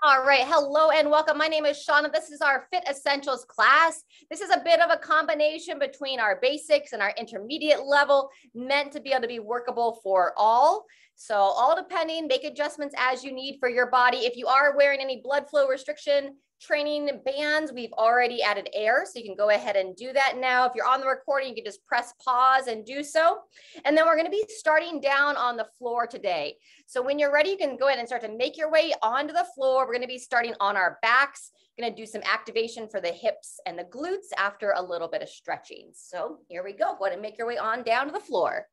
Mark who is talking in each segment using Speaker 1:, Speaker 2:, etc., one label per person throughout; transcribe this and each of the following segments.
Speaker 1: All right, hello and welcome. My name is Shauna. This is our Fit Essentials class. This is a bit of a combination between our basics and our intermediate level, meant to be able to be workable for all. So all depending, make adjustments as you need for your body. If you are wearing any blood flow restriction training bands, we've already added air, so you can go ahead and do that now. If you're on the recording, you can just press pause and do so. And then we're going to be starting down on the floor today. So when you're ready, you can go ahead and start to make your way onto the floor. We're going to be starting on our backs. We're going to do some activation for the hips and the glutes after a little bit of stretching. So here we go. Go ahead and make your way on down to the floor.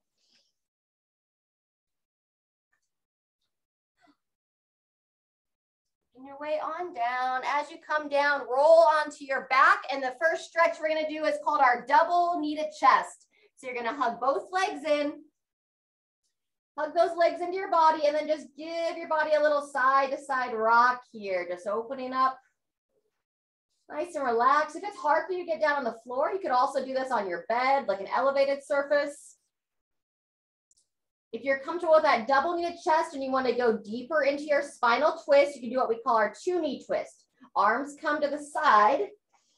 Speaker 1: Your way on down. As you come down, roll onto your back. And the first stretch we're going to do is called our double kneaded chest. So you're going to hug both legs in. Hug those legs into your body and then just give your body a little side to side rock here. Just opening up. Nice and relaxed. If it's hard for you to get down on the floor, you could also do this on your bed, like an elevated surface. If you're comfortable with that double kneaded chest and you want to go deeper into your spinal twist, you can do what we call our 2-knee twist. Arms come to the side,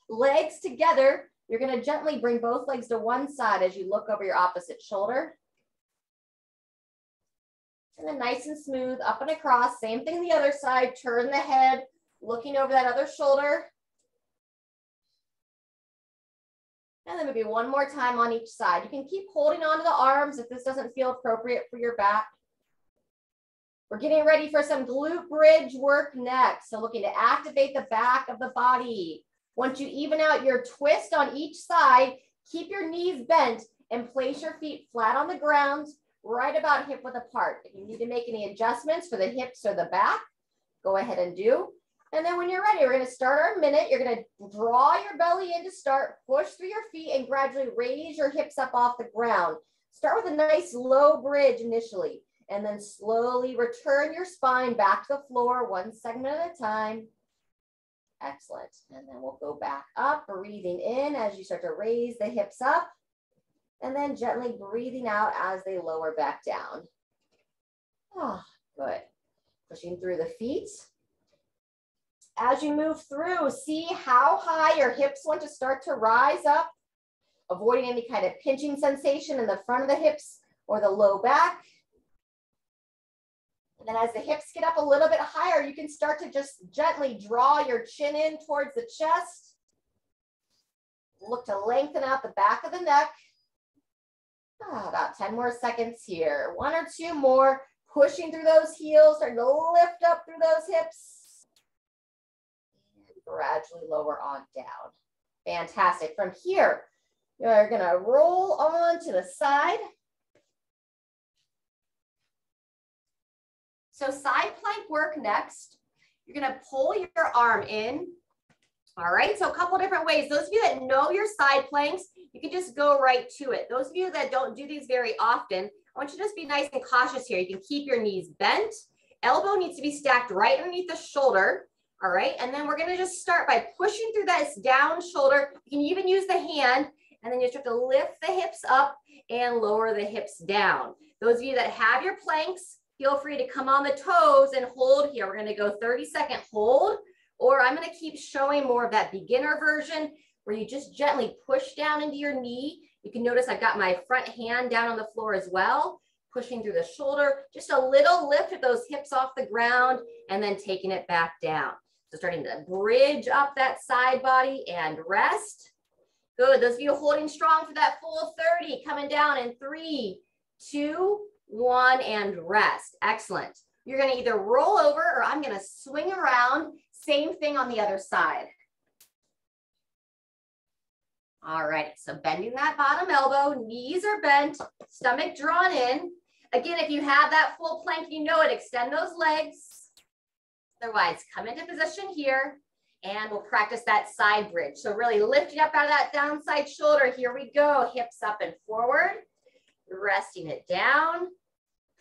Speaker 1: legs together. You're going to gently bring both legs to one side as you look over your opposite shoulder. And then nice and smooth, up and across. Same thing the other side. Turn the head, looking over that other shoulder. And then maybe one more time on each side. You can keep holding onto the arms if this doesn't feel appropriate for your back. We're getting ready for some glute bridge work next. So looking to activate the back of the body. Once you even out your twist on each side, keep your knees bent and place your feet flat on the ground, right about hip width apart. If you need to make any adjustments for the hips or the back, go ahead and do. And then when you're ready, we're going to start our minute. You're going to draw your belly in to start, push through your feet and gradually raise your hips up off the ground. Start with a nice low bridge initially, and then slowly return your spine back to the floor, one segment at a time. Excellent. And then we'll go back up, breathing in as you start to raise the hips up, and then gently breathing out as they lower back down. Oh, good. Pushing through the feet. As you move through, see how high your hips want to start to rise up, avoiding any kind of pinching sensation in the front of the hips or the low back. And then as the hips get up a little bit higher, you can start to just gently draw your chin in towards the chest. Look to lengthen out the back of the neck. About 10 more seconds here. 1 or 2 more, pushing through those heels, starting to lift up through those hips. Gradually lower on down. Fantastic. From here, you're going to roll on to the side. So side plank work next. You're going to pull your arm in. All right, so a couple different ways. Those of you that know your side planks, you can just go right to it. Those of you that don't do these very often, I want you to just be nice and cautious here. You can keep your knees bent. Elbow needs to be stacked right underneath the shoulder. All right, and then we're going to just start by pushing through this down shoulder. You can even use the hand, and then you start to lift the hips up and lower the hips down. Those of you that have your planks, feel free to come on the toes and hold here. We're going to go 30-second hold, or I'm going to keep showing more of that beginner version where you just gently push down into your knee. You can notice I've got my front hand down on the floor as well, pushing through the shoulder, just a little lift of those hips off the ground, and then taking it back down. So starting to bridge up that side body and rest. Good. Those of you holding strong for that full 30, coming down in 3, 2, 1, and rest. Excellent. You're going to either roll over or I'm going to swing around. Same thing on the other side. All right. So bending that bottom elbow, knees are bent, stomach drawn in. Again, if you have that full plank, you know it, extend those legs. Otherwise, come into position here and we'll practice that side bridge. So really lifting up out of that downside shoulder. Here we go. Hips up and forward, resting it down,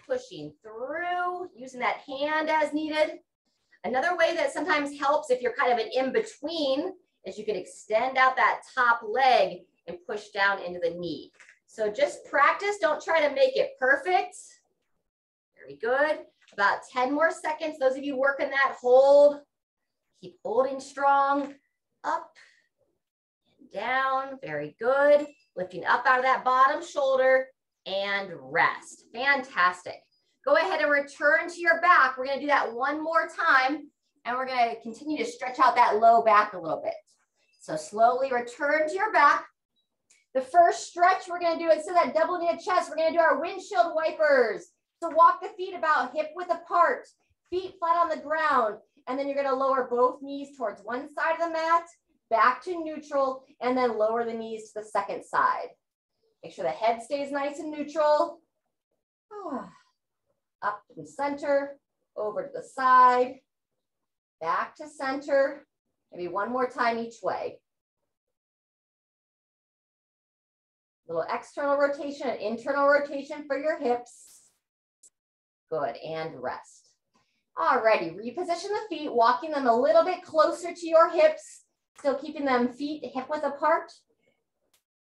Speaker 1: pushing through, using that hand as needed. Another way that sometimes helps if you're kind of an in-between is you can extend out that top leg and push down into the knee. So just practice. Don't try to make it perfect. Very good. About 10 more seconds. Those of you working that hold, Keep holding strong, up and down, very good. Lifting up out of that bottom shoulder and rest, fantastic. Go ahead and return to your back. We're gonna do that one more time and we're gonna continue to stretch out that low back a little bit. So slowly return to your back. The first stretch we're gonna do, instead of that double knee chest, we're gonna do our windshield wipers. So walk the feet about hip width apart, feet flat on the ground, and then you're gonna lower both knees towards one side of the mat, back to neutral, and then lower the knees to the second side. Make sure the head stays nice and neutral. Up to the center, over to the side, back to center. Maybe one more time each way. Little external rotation and internal rotation for your hips. Good, and rest. Alrighty, reposition the feet, walking them a little bit closer to your hips, still keeping them feet hip width apart.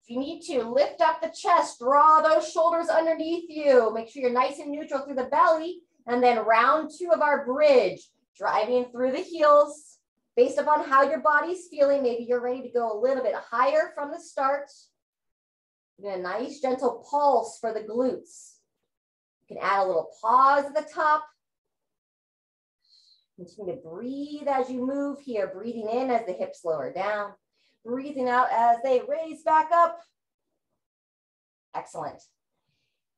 Speaker 1: If you need to, lift up the chest, draw those shoulders underneath you. Make sure you're nice and neutral through the belly. And then round 2 of our bridge, driving through the heels. Based upon how your body's feeling, maybe you're ready to go a little bit higher from the start. Get a nice gentle pulse for the glutes. You can add a little pause at the top. Continue to breathe as you move here, breathing in as the hips lower down. Breathing out as they raise back up. Excellent.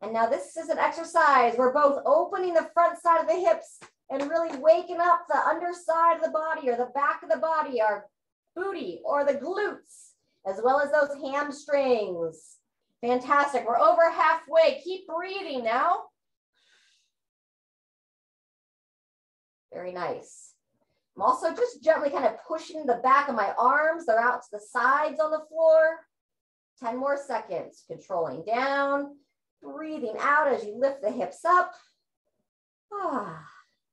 Speaker 1: And now this is an exercise. We're both opening the front side of the hips and really waking up the underside of the body or the back of the body, our booty or the glutes, as well as those hamstrings. Fantastic. We're over halfway. Keep breathing now. Very nice. I'm also just gently kind of pushing the back of my arms. They're out to the sides on the floor. 10 more seconds. Controlling down, breathing out as you lift the hips up.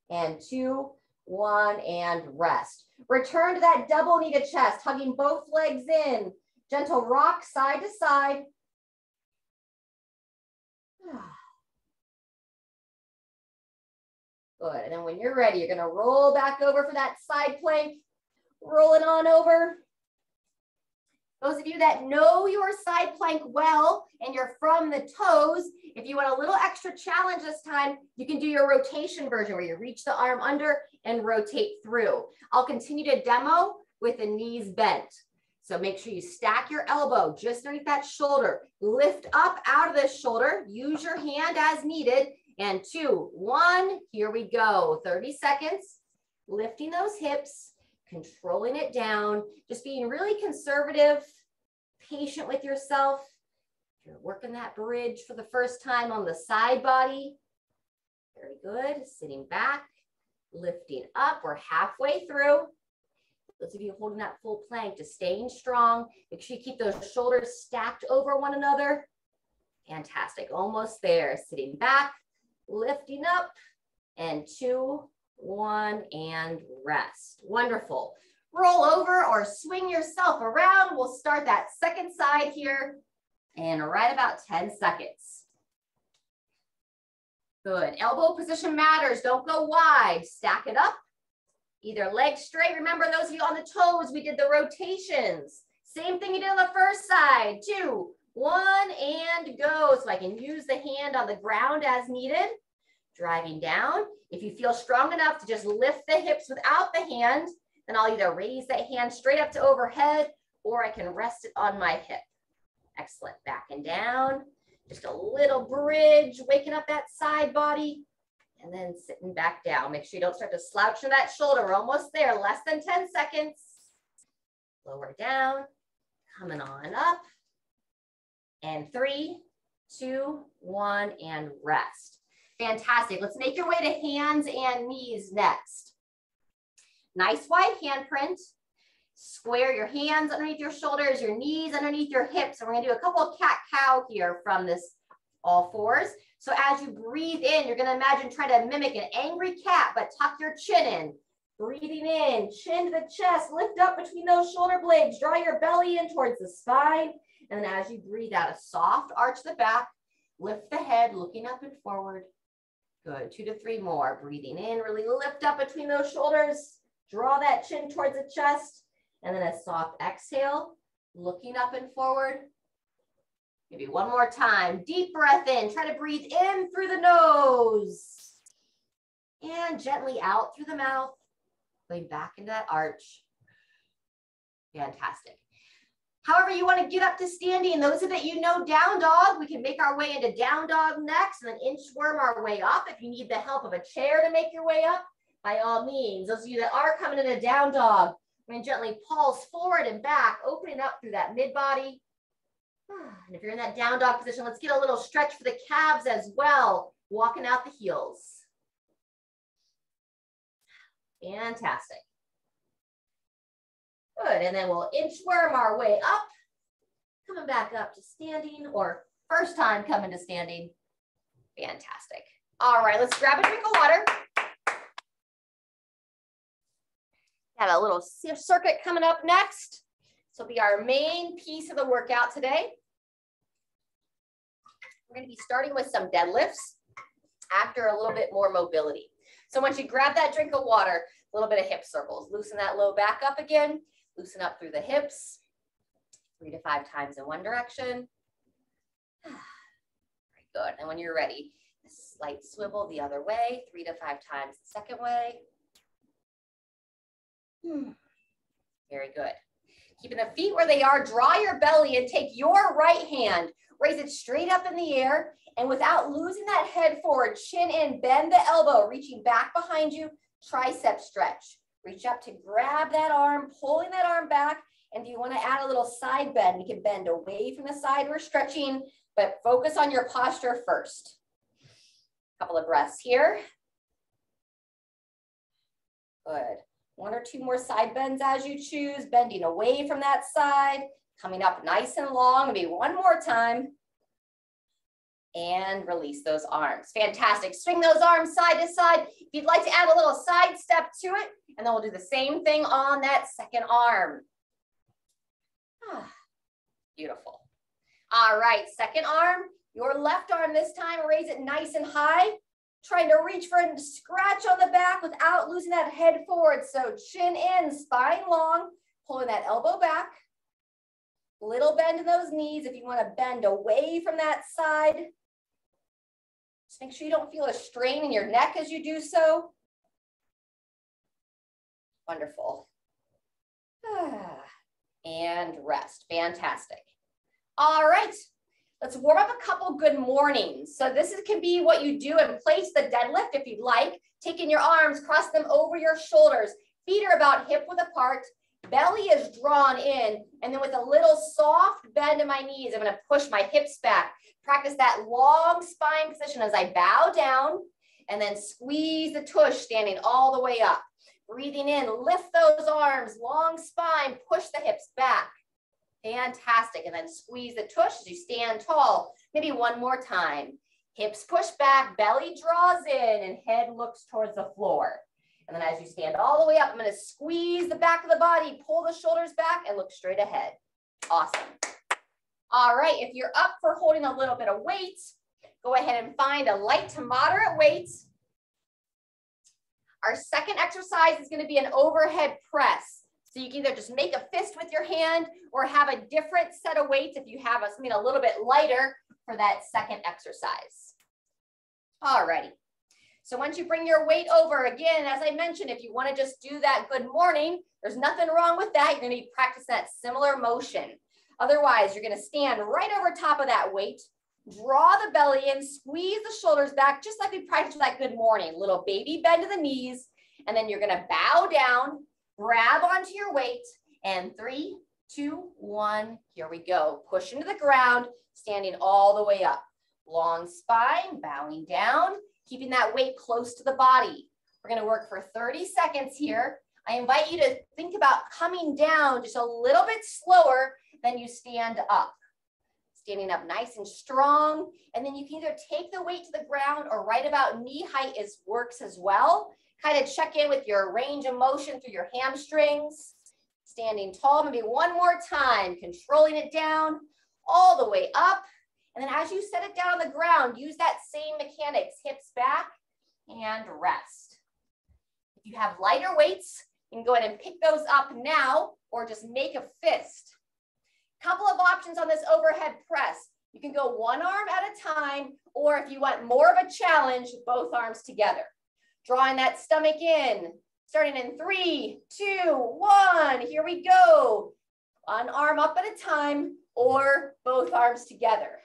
Speaker 1: And 2, 1, and rest. Return to that double knee to chest, hugging both legs in. Gentle rock side to side. Good, and then when you're ready, you're gonna roll back over for that side plank. Roll it on over. Those of you that know your side plank well and you're from the toes, if you want a little extra challenge this time, you can do your rotation version where you reach the arm under and rotate through. I'll continue to demo with the knees bent. So make sure you stack your elbow just underneath that shoulder. Lift up out of this shoulder. Use your hand as needed. And 2, 1, here we go. 30 seconds. Lifting those hips, controlling it down, just being really conservative, patient with yourself. If you're working that bridge for the first time on the side body, very good. Sitting back, lifting up. We're halfway through. Those of you holding that full plank, just staying strong. Make sure you keep those shoulders stacked over one another. Fantastic. Almost there. Sitting back, lifting up, and 2, 1, and rest. Wonderful. Roll over or swing yourself around. We'll start that second side here in right about 10 seconds. Good. Elbow position matters. Don't go wide. Stack it up. Either leg straight. Remember, those of you on the toes, we did the rotations. Same thing you did on the first side. 2, 1, and go. So I can use the hand on the ground as needed. Driving down. If you feel strong enough to just lift the hips without the hand, then I'll either raise that hand straight up to overhead or I can rest it on my hip. Excellent. Back and down. Just a little bridge, waking up that side body, and then sitting back down. Make sure you don't start to slouch in that shoulder. We're almost there. Less than 10 seconds. Lower down. Coming on up. And 3, 2, 1, and rest. Fantastic. Let's make your way to hands and knees next. Nice wide handprint. Square your hands underneath your shoulders, your knees underneath your hips. And we're gonna do a couple of cat-cow here from this all fours. So as you breathe in, you're gonna imagine trying to mimic an angry cat, but tuck your chin in. Breathing in, chin to the chest, lift up between those shoulder blades, draw your belly in towards the spine. And then as you breathe out, a soft arch the back, lift the head, looking up and forward. Good, 2 to 3 more. Breathing in, really lift up between those shoulders. Draw that chin towards the chest, and then a soft exhale, looking up and forward. Maybe one more time. Deep breath in. Try to breathe in through the nose and gently out through the mouth, going back into that arch. Fantastic. However, you want to get up to standing. Those of you know down dog, we can make our way into down dog next and then inchworm our way up. If you need the help of a chair to make your way up, by all means. Those of you that are coming into down dog, I'm going to gently pulse forward and back, opening up through that mid body. And if you're in that down dog position, let's get a little stretch for the calves as well, walking out the heels. Fantastic. Good, and then we'll inchworm our way up, coming back up to standing, or first time coming to standing. Fantastic. All right, let's grab a drink of water. Got a little circuit coming up next. This will be our main piece of the workout today. We're going to be starting with some deadlifts after a little bit more mobility. So once you grab that drink of water, a little bit of hip circles, loosen that low back up again. Loosen up through the hips, 3 to 5 times in one direction. Very good. And when you're ready, a slight swivel the other way, 3 to 5 times the second way. Very good. Keeping the feet where they are, draw your belly and take your right hand, raise it straight up in the air, and without losing that head forward, chin in, bend the elbow, reaching back behind you, tricep stretch. Reach up to grab that arm, pulling that arm back. And if you want to add a little side bend, you can bend away from the side we're stretching, but focus on your posture first. A couple of breaths here. Good. 1 or 2 more side bends as you choose, bending away from that side, coming up nice and long. Maybe one more time. And release those arms. Fantastic. Swing those arms side to side. If you'd like to add a little side step to it, and then we'll do the same thing on that second arm. Beautiful. All right, second arm, your left arm this time, raise it nice and high. Trying to reach for and scratch on the back without losing that head forward. So chin in, spine long, pulling that elbow back. Little bend in those knees if you want to bend away from that side. Just make sure you don't feel a strain in your neck as you do so. Wonderful. And rest. Fantastic. All right. Let's warm up a couple good mornings. So this can be what you do in place the deadlift if you'd like. Taking your arms, cross them over your shoulders. Feet are about hip width apart. Belly is drawn in. And then with a little soft bend in my knees, I'm going to push my hips back. Practice that long spine position as I bow down. And then squeeze the tush, standing all the way up. Breathing in, lift those arms, long spine, push the hips back. Fantastic. And then squeeze the tush as you stand tall. Maybe one more time. Hips push back, belly draws in, and head looks towards the floor. And then as you stand all the way up, I'm going to squeeze the back of the body, pull the shoulders back, and look straight ahead. Awesome. All right. If you're up for holding a little bit of weight, go ahead and find a light to moderate weight. Our second exercise is going to be an overhead press. So you can either just make a fist with your hand or have a different set of weights if you have something a little bit lighter for that second exercise. Alrighty. So once you bring your weight over, again, as I mentioned, if you want to just do that good morning, there's nothing wrong with that. You're going to be practicing that similar motion. Otherwise, you're going to stand right over top of that weight, draw the belly in, squeeze the shoulders back, just like we practiced that good morning. Little baby bend to the knees, and then you're going to bow down, grab onto your weight, and 3, 2, 1, here we go. Push into the ground, standing all the way up. Long spine, bowing down, keeping that weight close to the body. We're going to work for 30 seconds here. I invite you to think about coming down just a little bit slower than you stand up. Standing up nice and strong, and then you can either take the weight to the ground or right about knee height works as well. Kind of check in with your range of motion through your hamstrings. Standing tall, maybe one more time, controlling it down all the way up. And then as you set it down on the ground, use that same mechanics, hips back and rest. If you have lighter weights, You can go ahead and pick those up now or just make a fist. Couple of options on this overhead press. You can go one arm at a time, or if you want more of a challenge, both arms together. Drawing that stomach in, starting in 3, 2, 1. Here we go. One arm up at a time or both arms together.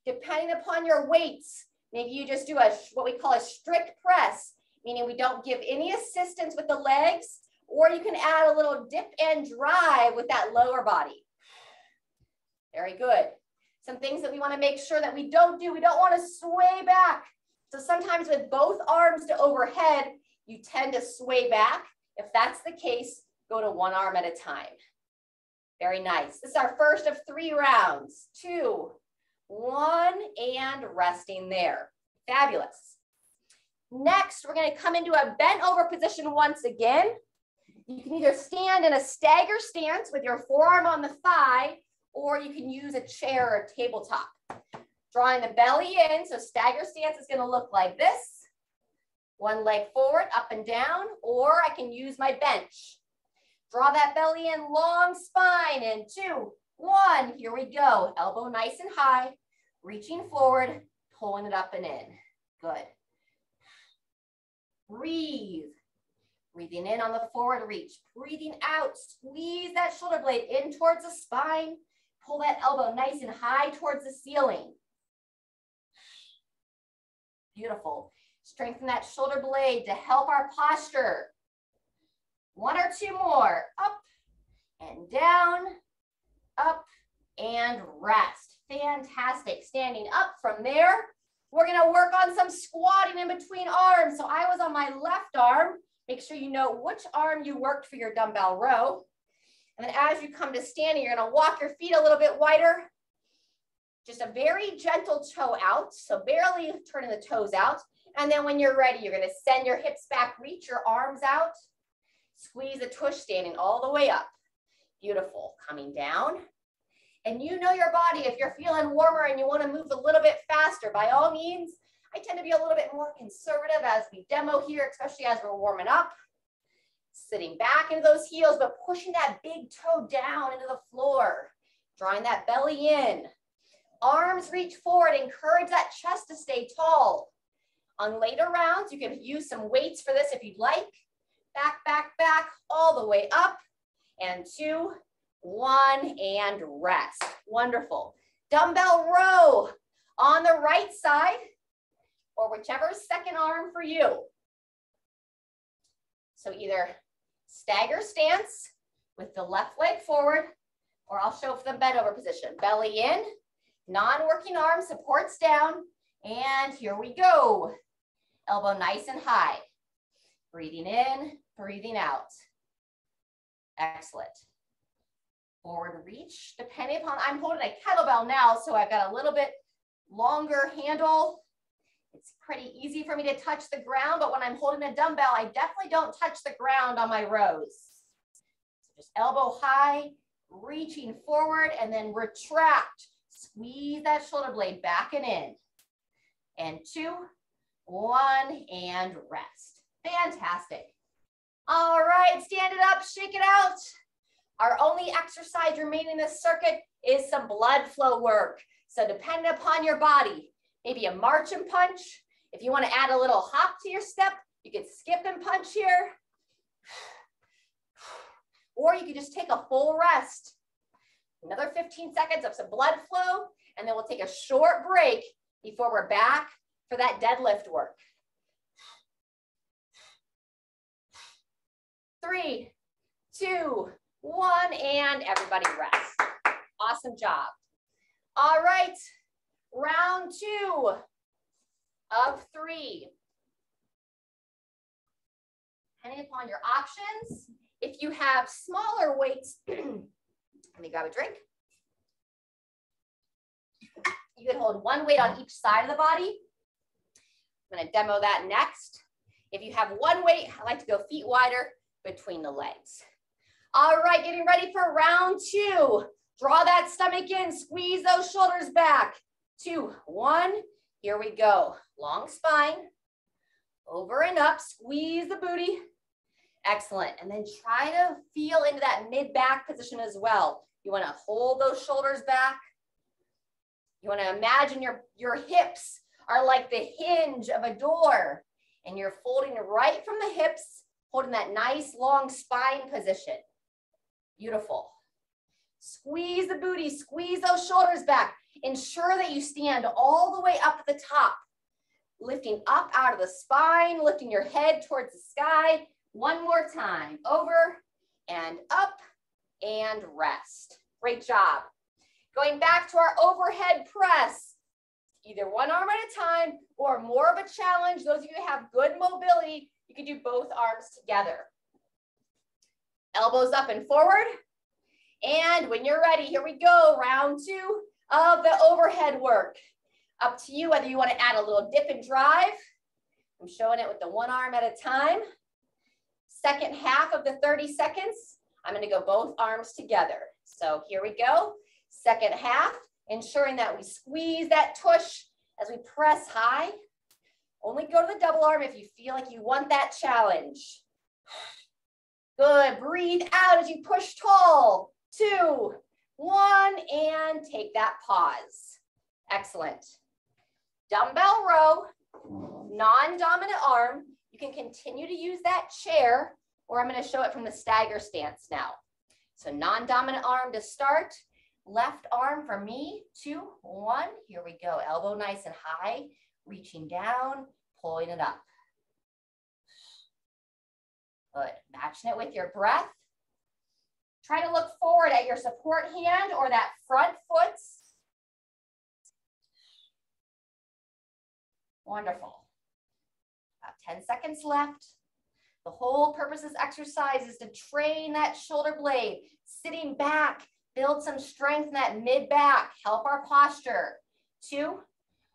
Speaker 1: Depending upon your weights, maybe you just do what we call a strict press, meaning we don't give any assistance with the legs, or you can add a little dip and drive with that lower body. Very good. Some things that we want to make sure that we don't do. We don't want to sway back. So sometimes with both arms to overhead, you tend to sway back. If that's the case, go to one arm at a time. Very nice. This is our first of 3 rounds. 2, 1, and resting there. Fabulous. Next, we're going to come into a bent over position once again. You can either stand in a stagger stance with your forearm on the thigh, or you can use a chair or a tabletop. Drawing the belly in, so stagger stance is going to look like this. One leg forward, up and down, or I can use my bench. Draw that belly in, long spine, and 2, 1. Here we go. Elbow nice and high, reaching forward, pulling it up and in. Good. Breathe. Breathing in on the forward reach. Breathing out, squeeze that shoulder blade in towards the spine. Pull that elbow nice and high towards the ceiling. Beautiful. Strengthen that shoulder blade to help our posture. 1 or 2 more. Up and down, up and rest. Fantastic. Standing up from there, we're going to work on some squatting in between arms. So I was on my left arm. Make sure you know which arm you worked for your dumbbell row. And then as you come to standing, you're going to walk your feet a little bit wider. Just a very gentle toe out. So barely turning the toes out. And then when you're ready, you're going to send your hips back, reach your arms out. Squeeze the tush, standing all the way up. Beautiful. Coming down. And you know your body. If you're feeling warmer and you want to move a little bit faster, by all means, I tend to be a little bit more conservative as we demo here, especially as we're warming up. Sitting back into those heels, but pushing that big toe down into the floor. Drawing that belly in. Arms reach forward. Encourage that chest to stay tall. On later rounds, you can use some weights for this if you'd like. Back, back, back, all the way up. And 2, 1, and rest. Wonderful. Dumbbell row on the right side, or whichever second arm for you. So either stagger stance with the left leg forward, or I'll show for the bent over position. Belly in, non-working arm supports down, and here we go. Elbow nice and high. Breathing in, breathing out. Excellent. Forward reach, depending upon, I'm holding a kettlebell now, so I've got a little bit longer handle. It's pretty easy for me to touch the ground, but when I'm holding a dumbbell, I definitely don't touch the ground on my rows. So just elbow high, reaching forward, and then retract. Squeeze that shoulder blade back and in. And 2, 1, and rest. Fantastic. All right, stand it up, shake it out. Our only exercise remaining in this circuit is some blood flow work. So depending upon your body, maybe a march and punch. If you want to add a little hop to your step, you can skip and punch here. Or you can just take a full rest. Another 15 seconds of some blood flow, and then we'll take a short break before we're back for that deadlift work. 3, 2, 1, and everybody rest. Awesome job. All right, round 2 of 3. Depending upon your options, if you have smaller weights, let me grab a drink. You can hold one weight on each side of the body. I'm going to demo that next. If you have one weight, I like to go feet wider between the legs. All right, getting ready for round 2. Draw that stomach in, squeeze those shoulders back. 2, 1, here we go. Long spine, over and up, squeeze the booty, Excellent. And then try to feel into that mid-back position as well. You want to hold those shoulders back. You want to imagine your hips are like the hinge of a door, and you're folding right from the hips, holding that nice long spine position. Beautiful. Squeeze the booty, squeeze those shoulders back. Ensure that you stand all the way up at the top, lifting up out of the spine, lifting your head towards the sky. One more time, over and up and rest. Great job. Going back to our overhead press, either one arm at a time or more of a challenge. Those of you who have good mobility, you can do both arms together. Elbows up and forward. And when you're ready, here we go, round 2 of the overhead work. Up to you whether you want to add a little dip and drive. I'm showing it with the one arm at a time. Second half of the 30 seconds, I'm going to go both arms together. So here we go. Second half, ensuring that we squeeze that tush as we press high. Only go to the double arm if you feel like you want that challenge. Good. Breathe out as you push tall. 2, 1, and take that pause. Excellent. Dumbbell row, non-dominant arm. You can continue to use that chair, or I'm going to show it from the stagger stance now. So non-dominant arm to start. Left arm for me, 2, 1. Here we go. Elbow nice and high, reaching down, pulling it up. Good. Matching it with your breath. Try to look forward at your support hand or that front foot. Wonderful. About 10 seconds left. The whole purpose of this exercise is to train that shoulder blade, sitting back, build some strength in that mid-back, help our posture. 2,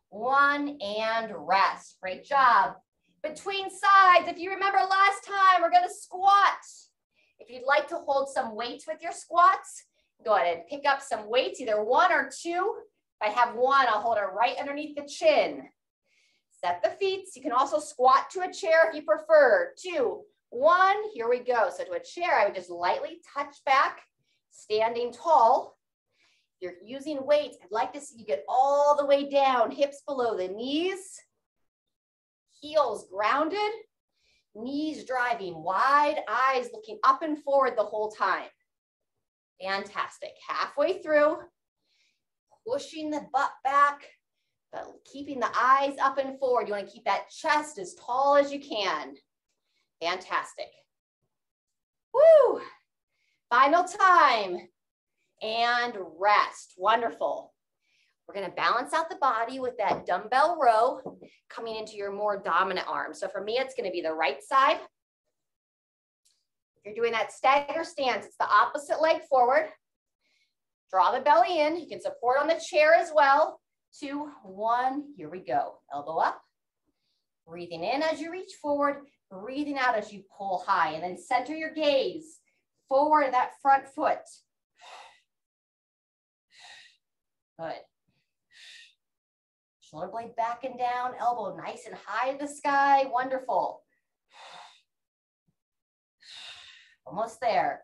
Speaker 1: 1, and rest. Great job. Between sides, if you remember last time, we're going to squat. If you'd like to hold some weights with your squats, go ahead and pick up some weights, either 1 or 2. If I have 1, I'll hold it right underneath the chin. Set the feet. You can also squat to a chair if you prefer. 2, 1, here we go. So to a chair, I would just lightly touch back, standing tall. If you're using weights, I'd like to see you get all the way down, hips below the knees, heels grounded, knees driving wide, eyes looking up and forward the whole time. Fantastic. Halfway through, pushing the butt back, but keeping the eyes up and forward. You want to keep that chest as tall as you can. Fantastic. Woo! Final time. And rest. Wonderful. We're going to balance out the body with that dumbbell row coming into your more dominant arm. So for me, it's going to be the right side. If you're doing that stagger stance, it's the opposite leg forward. Draw the belly in. You can support on the chair as well. 2, 1, here we go. Elbow up. Breathing in as you reach forward. Breathing out as you pull high. And then center your gaze forward to that front foot. Good. Shoulder blade back and down, elbow nice and high to the sky. Wonderful. Almost there.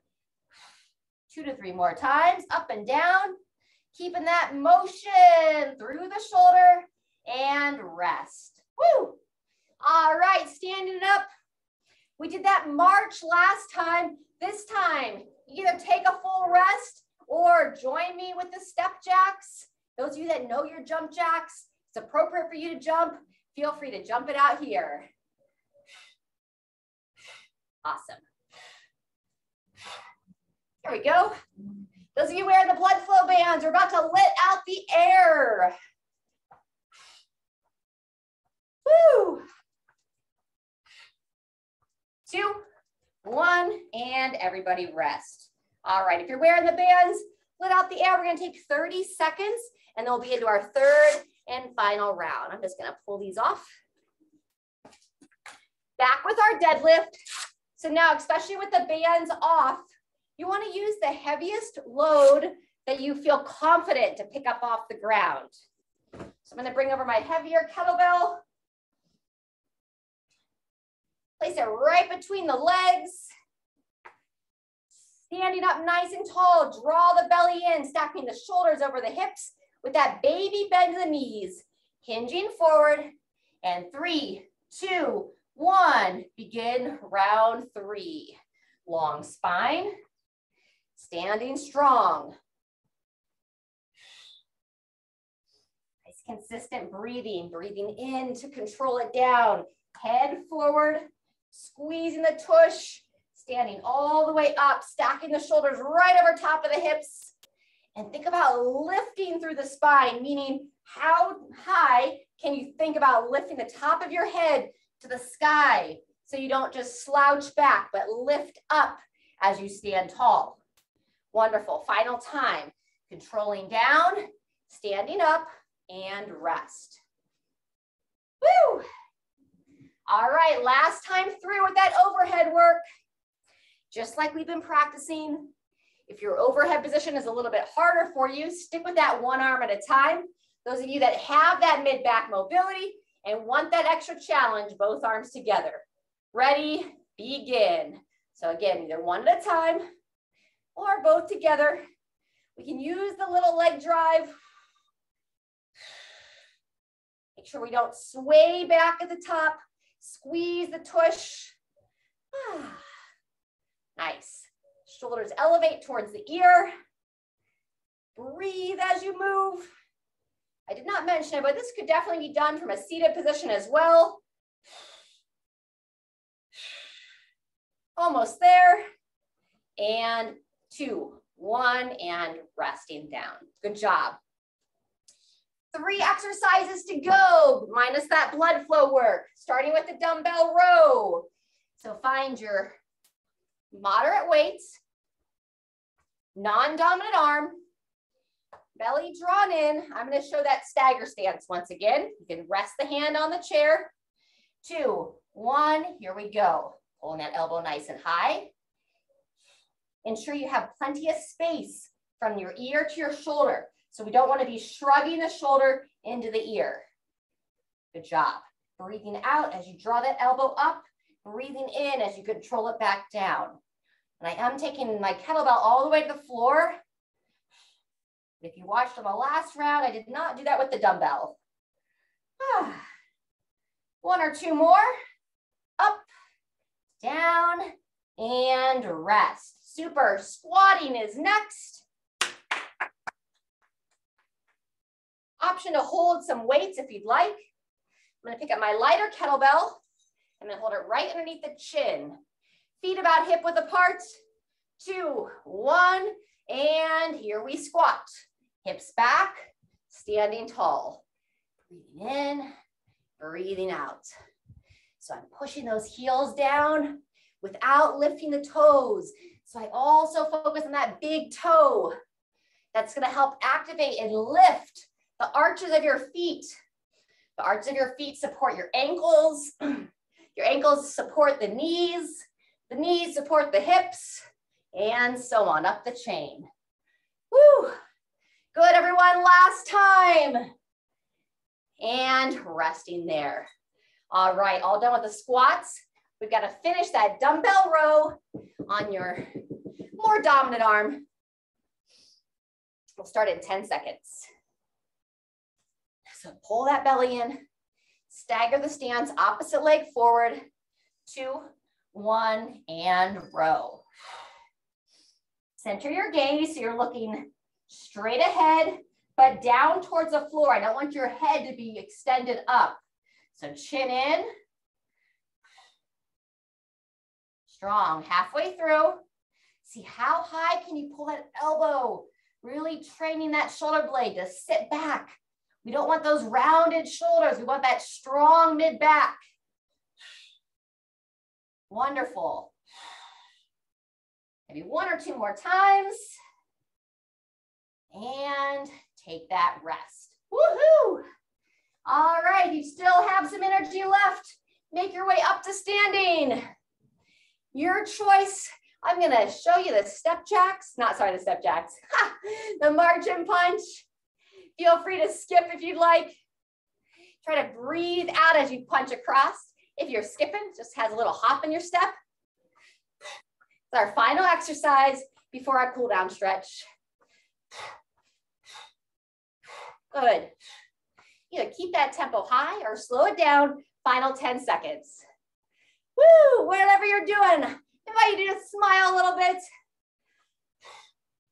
Speaker 1: 2 to 3 more times, up and down. Keeping that motion through the shoulder and rest. Woo! All right, standing up. We did that march last time. This time, either take a full rest or join me with the step jacks. Those of you that know your jump jacks, it's appropriate for you to jump. Feel free to jump it out here. Awesome. Here we go. Those of you wearing the Bloodflow bands, we're about to let out the air. Woo! 2, 1, and everybody rest. All right, if you're wearing the bands, let out the air. We're going to take 30 seconds, and then we'll be into our third and final round. I'm just going to pull these off. Back with our deadlift. So now, especially with the bands off, you want to use the heaviest load that you feel confident to pick up off the ground. So I'm going to bring over my heavier kettlebell. Place it right between the legs. Standing up nice and tall, draw the belly in, stacking the shoulders over the hips with that baby bend to the knees. Hinging forward, and 3, 2, 1. Begin round 3. Long spine, standing strong. Nice consistent breathing, breathing in to control it down. Head forward, squeezing the tush, standing all the way up, stacking the shoulders right over top of the hips. And think about lifting through the spine, meaning how high can you think about lifting the top of your head to the sky so you don't just slouch back, but lift up as you stand tall. Wonderful. Final time. Controlling down, standing up, and rest. Woo! All right, last time through with that overhead work. Just like we've been practicing, if your overhead position is a little bit harder for you, stick with that one arm at a time. Those of you that have that mid-back mobility and want that extra challenge, both arms together. Ready, begin. So again, either one at a time or both together. We can use the little leg drive. Make sure we don't sway back at the top. Squeeze the tush. Nice. Shoulders elevate towards the ear. Breathe as you move. I did not mention it, but this could definitely be done from a seated position as well. Almost there. And 2, 1, and resting down. Good job. 3 exercises to go, minus that blood flow work, starting with the dumbbell row. So find your moderate weights, non-dominant arm, belly drawn in. I'm going to show that stagger stance once again. You can rest the hand on the chair. 2, 1, here we go. Pulling that elbow nice and high. Ensure you have plenty of space from your ear to your shoulder. So we don't want to be shrugging the shoulder into the ear. Good job. Breathing out as you draw that elbow up. Breathing in as you control it back down. And I am taking my kettlebell all the way to the floor. If you watched on the last round, I did not do that with the dumbbell. 1 or 2 more. Up, down, and rest. Super. Squatting is next. Option to hold some weights if you'd like. I'm going to pick up my lighter kettlebell and then hold it right underneath the chin. Feet about hip width apart. 2, 1, and here we squat. Hips back, standing tall. Breathing in, breathing out. So I'm pushing those heels down without lifting the toes. So I also focus on that big toe. That's going to help activate and lift the arches of your feet. The arches of your feet support your ankles. Your ankles support the knees support the hips, and so on up the chain. Woo! Good, everyone, last time. And resting there. All right, all done with the squats. We've got to finish that dumbbell row on your more dominant arm. We'll start in 10 seconds. So pull that belly in, stagger the stance, opposite leg forward, 2, 1, and row. Center your gaze so you're looking straight ahead, but down towards the floor. I don't want your head to be extended up. So chin in. Strong, halfway through. See how high can you pull that elbow? Really training that shoulder blade to sit back. We don't want those rounded shoulders. We want that strong mid-back. Wonderful. Maybe 1 or 2 more times. And take that rest. Woohoo! All right, you still have some energy left. Make your way up to standing. Your choice. I'm gonna show you the step jacks. The step jacks. The margin punch. Feel free to skip if you'd like. Try to breathe out as you punch across. If you're skipping, just has a little hop in your step. It's our final exercise before our cool down stretch. Good. Either keep that tempo high or slow it down. Final 10 seconds. Woo, whatever you're doing, I invite you to just smile a little bit.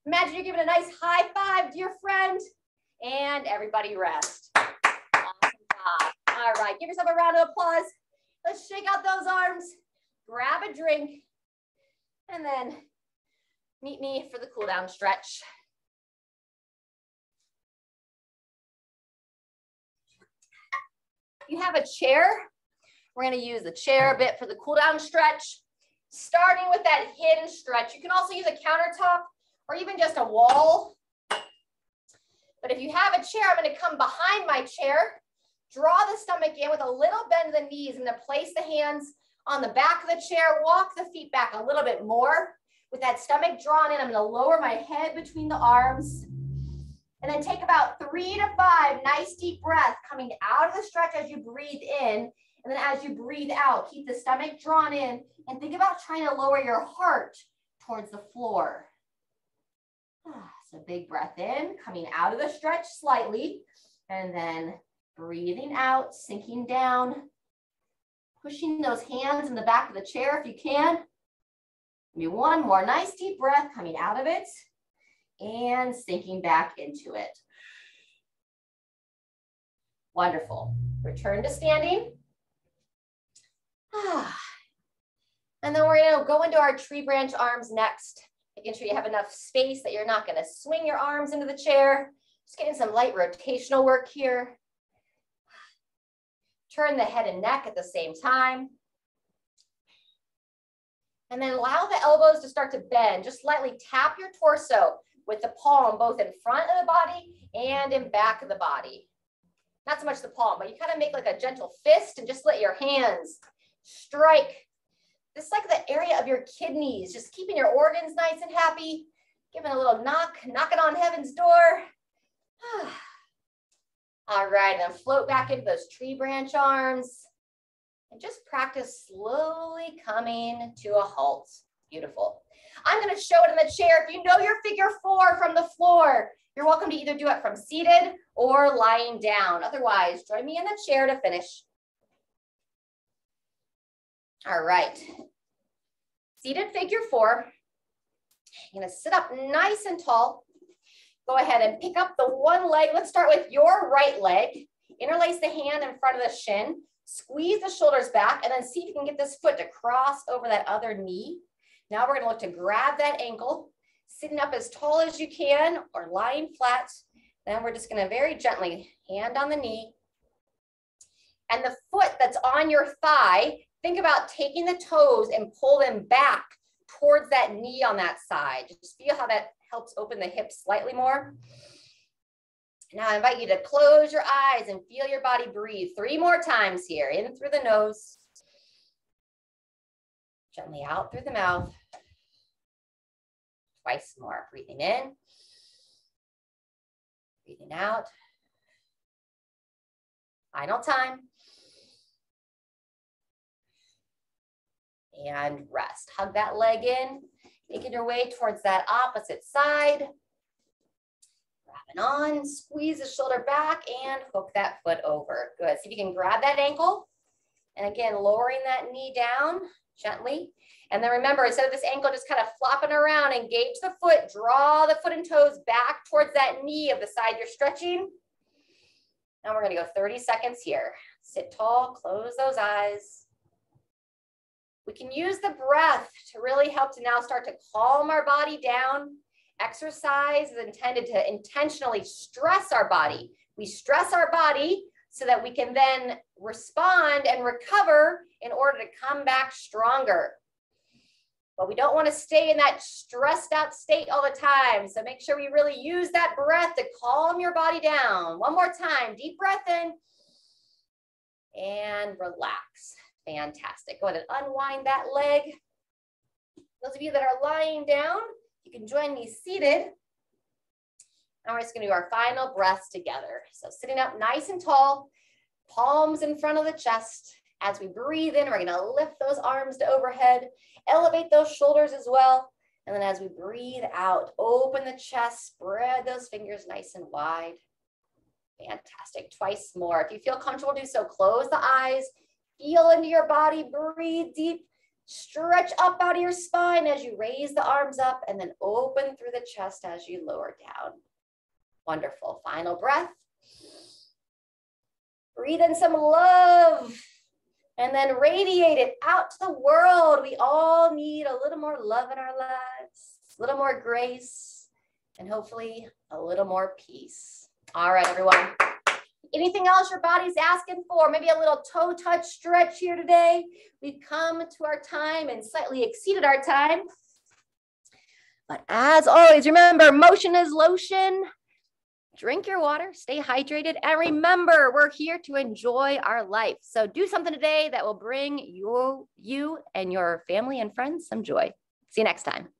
Speaker 1: Imagine you're giving a nice high five to your friend, and everybody rest. Awesome job. All right, give yourself a round of applause. Let's shake out those arms, grab a drink, and then meet me for the cool down stretch. If you have a chair, we're going to use the chair a bit for the cool down stretch, starting with that hinge stretch. You can also use a countertop or even just a wall. But if you have a chair, I'm going to come behind my chair, draw the stomach in with a little bend of the knees, and then place the hands on the back of the chair, walk the feet back a little bit more. With that stomach drawn in, I'm going to lower my head between the arms. And then take about 3 to 5 nice deep breaths coming out of the stretch as you breathe in. And then as you breathe out, keep the stomach drawn in and think about trying to lower your heart towards the floor. So big breath in, coming out of the stretch slightly, and then breathing out, sinking down, pushing those hands in the back of the chair if you can. Maybe one more nice deep breath coming out of it and sinking back into it. Wonderful. Return to standing. And then we're going to go into our tree branch arms next. Making sure you have enough space that you're not going to swing your arms into the chair. Just getting some light rotational work here. Turn the head and neck at the same time. And then allow the elbows to start to bend. Just lightly tap your torso with the palm both in front of the body and in back of the body. Not so much the palm, but you kind of make like a gentle fist and just let your hands strike. This is like the area of your kidneys, just keeping your organs nice and happy, giving a little knock, knocking on heaven's door. All right, then float back into those tree branch arms and just practice slowly coming to a halt. Beautiful. I'm going to show it in the chair. If you know your figure 4 from the floor, you're welcome to either do it from seated or lying down. Otherwise, join me in the chair to finish. All right, seated figure 4. You're gonna sit up nice and tall. Go ahead and pick up the one leg. Let's start with your right leg. Interlace the hand in front of the shin. Squeeze the shoulders back and then see if you can get this foot to cross over that other knee. Now we're gonna look to grab that ankle, sitting up as tall as you can or lying flat. Then we're just gonna very gently hand on the knee. And the foot that's on your thigh, think about taking the toes and pull them back towards that knee on that side. Just feel how that helps open the hips slightly more. Now I invite you to close your eyes and feel your body breathe 3 more times here. In through the nose. Gently out through the mouth. Twice more. Breathing in. Breathing out. Final time. And rest. Hug that leg in, making your way towards that opposite side. Grabbing on, squeeze the shoulder back and hook that foot over. Good. See if you can grab that ankle. And again, lowering that knee down gently. And then remember, instead of this ankle just kind of flopping around, engage the foot, draw the foot and toes back towards that knee of the side you're stretching. Now we're going to go 30 seconds here. Sit tall, close those eyes. We can use the breath to really help to now start to calm our body down. Exercise is intended to intentionally stress our body. We stress our body so that we can then respond and recover in order to come back stronger. But we don't want to stay in that stressed out state all the time. So make sure we really use that breath to calm your body down. One more time, deep breath in and relax. Fantastic. Go ahead and unwind that leg. Those of you that are lying down, you can join me seated. Now we're just going to do our final breaths together. So sitting up nice and tall, palms in front of the chest, As we breathe in, we're going to lift those arms to overhead, elevate those shoulders as well. And then as we breathe out, open the chest, spread those fingers nice and wide. Fantastic. Twice more. If you feel comfortable, do so. Close the eyes, feel into your body, breathe deep, stretch up out of your spine as you raise the arms up, and then open through the chest as you lower down. Wonderful. Final breath. Breathe in some love and then radiate it out to the world. We all need a little more love in our lives, a little more grace, and hopefully a little more peace. All right, everyone. Anything else your body's asking for? Maybe a little toe touch stretch here today. We've come to our time and slightly exceeded our time. But as always, remember, motion is lotion. Drink your water, stay hydrated, and remember, we're here to enjoy our life. So do something today that will bring you and your family and friends some joy. See you next time.